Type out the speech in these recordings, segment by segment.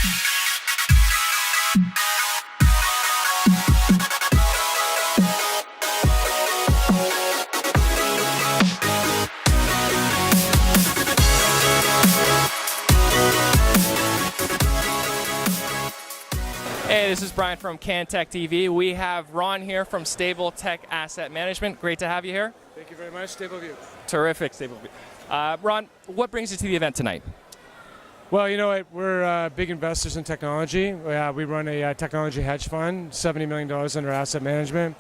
Hey, this is Brian from Cantech TV. We have Ron here from Stabletech Asset Management. Great to have you here. Thank you very much, Stableview. Terrific, Stableview. Ron, what brings you to the event tonight? Well, you know what? We're big investors in technology. We run a technology hedge fund, $70 million under asset management,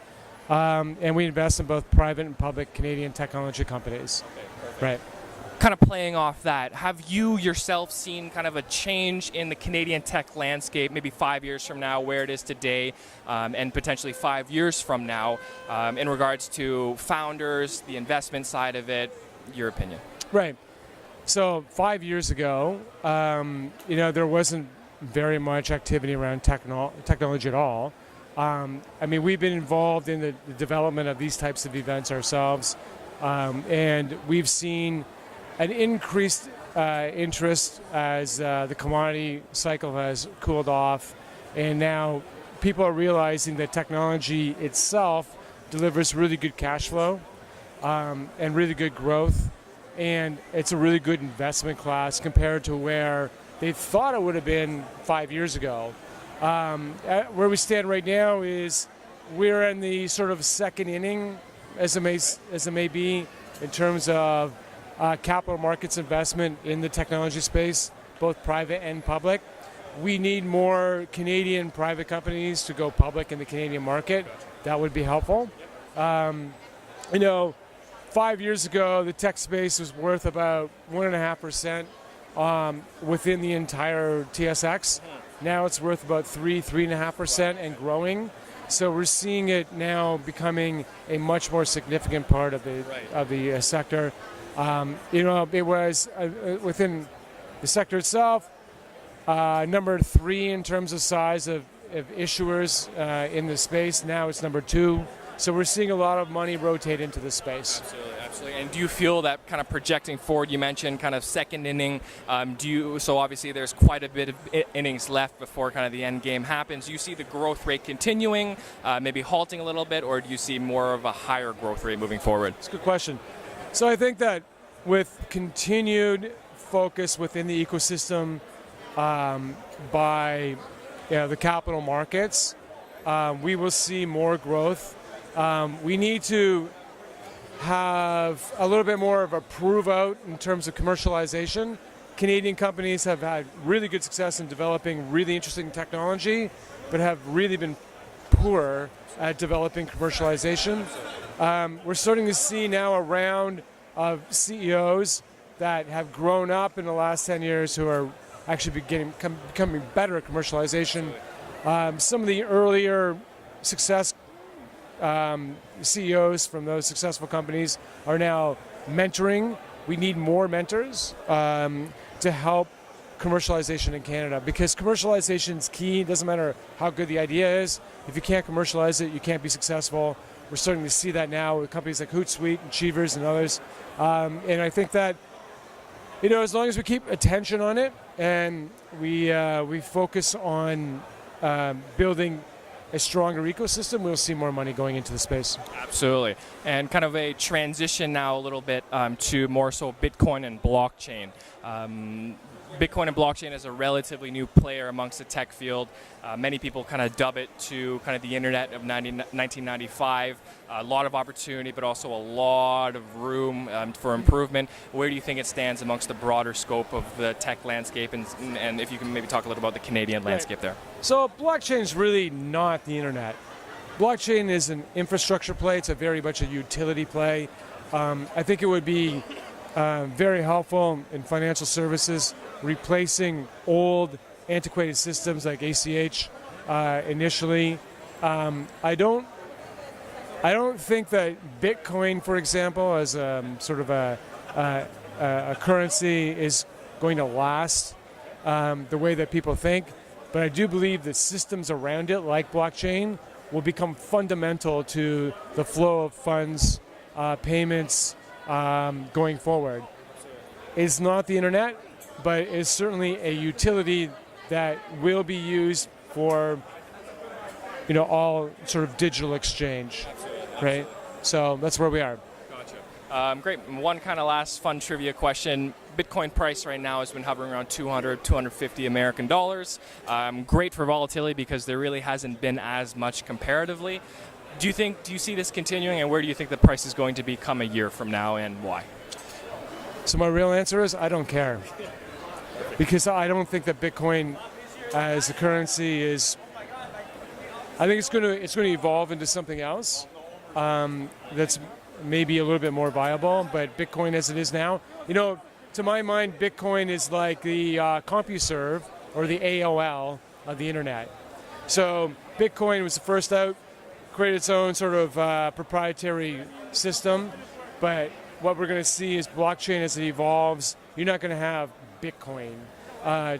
and we invest in both private and public Canadian technology companies. Okay, right. Kind of playing off that, have you yourself seen kind of a change in the Canadian tech landscape, maybe 5 years from now, where it is today, and potentially 5 years from now, in regards to founders, the investment side of it, your opinion? Right. So 5 years ago, there wasn't very much activity around technology at all. We've been involved in the development of these types of events ourselves, and we've seen an increased interest as the commodity cycle has cooled off, and now people are realizing that technology itself delivers really good cash flow and really good growth, and it's a really good investment class compared to where they thought it would have been 5 years ago. Where we stand right now is we're in the sort of second inning, as it may be, in terms of capital markets investment in the technology space, both private and public. We need more Canadian private companies to go public in the Canadian market. That would be helpful. 5 years ago, the tech space was worth about 1.5% within the entire TSX. Now it's worth about 3.5% and growing. So we're seeing it now becoming a much more significant part of the sector. It was within the sector itself, number 3 in terms of size of issuers in the space. Now it's number 2. So we're seeing a lot of money rotate into the space. Absolutely. And do you feel that kind of projecting forward, you mentioned kind of second inning, so obviously there's quite a bit of innings left before kind of the end game happens. Do you see the growth rate continuing, maybe halting a little bit, or do you see more of a higher growth rate moving forward? That's a good question. So I think that with continued focus within the ecosystem by the capital markets, we will see more growth. We need to have a little bit more of a prove out in terms of commercialization. Canadian companies have had really good success in developing really interesting technology, but have really been poor at developing commercialization. We're starting to see now a round of CEOs that have grown up in the last 10 years who are actually becoming better at commercialization. Some of the earlier success CEOs from those successful companies are now mentoring. We need more mentors to help commercialization in Canada, because commercialization is key. It doesn't matter how good the idea is. If you can't commercialize it, you can't be successful. We're starting to see that now with companies like Hootsuite and Cheevers and others. And I think that, as long as we keep attention on it and we focus on building a stronger ecosystem, we'll see more money going into the space. Absolutely. And kind of a transition now a little bit to more so Bitcoin and blockchain. Bitcoin and blockchain is a relatively new player amongst the tech field. Many people kind of dub it to kind of the internet of 1995. A lot of opportunity, but also a lot of room for improvement. Where do you think it stands amongst the broader scope of the tech landscape? And if you can maybe talk a little about the Canadian landscape there. So blockchain is really not the internet. Blockchain is an infrastructure play. It's very much a utility play. I think it would be very helpful in financial services, replacing old antiquated systems like ACH initially. I don't think that Bitcoin, for example, as sort of a currency is going to last the way that people think. But I do believe that systems around it, like blockchain, will become fundamental to the flow of funds, payments going forward. It's not the internet, but it's certainly a utility that will be used for, you know, all sort of digital exchange, right? So that's where we are. Gotcha. Great. One kind of last fun trivia question. Bitcoin price right now has been hovering around 200, 250 American dollars. Great for volatility because there really hasn't been as much comparatively. Do you see this continuing, and where do you think the price is going to be come a year from now, and why? So my real answer is I don't care, because I don't think that Bitcoin as a currency is. I think it's going to evolve into something else that's maybe a little bit more viable. But Bitcoin as it is now, you know, to my mind, Bitcoin is like the CompuServe or the AOL of the internet. So Bitcoin was the first out, created its own sort of proprietary system, but what we're going to see is blockchain as it evolves. You're not going to have Bitcoin,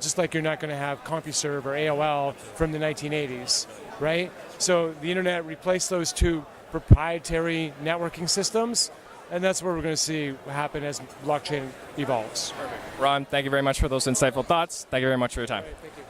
just like you're not going to have CompuServe or AOL from the 1980s, right? So the internet replaced those two proprietary networking systems, and that's what we're going to see happen as blockchain evolves. Perfect. Ron, thank you very much for those insightful thoughts. Thank you very much for your time. All right, thank you.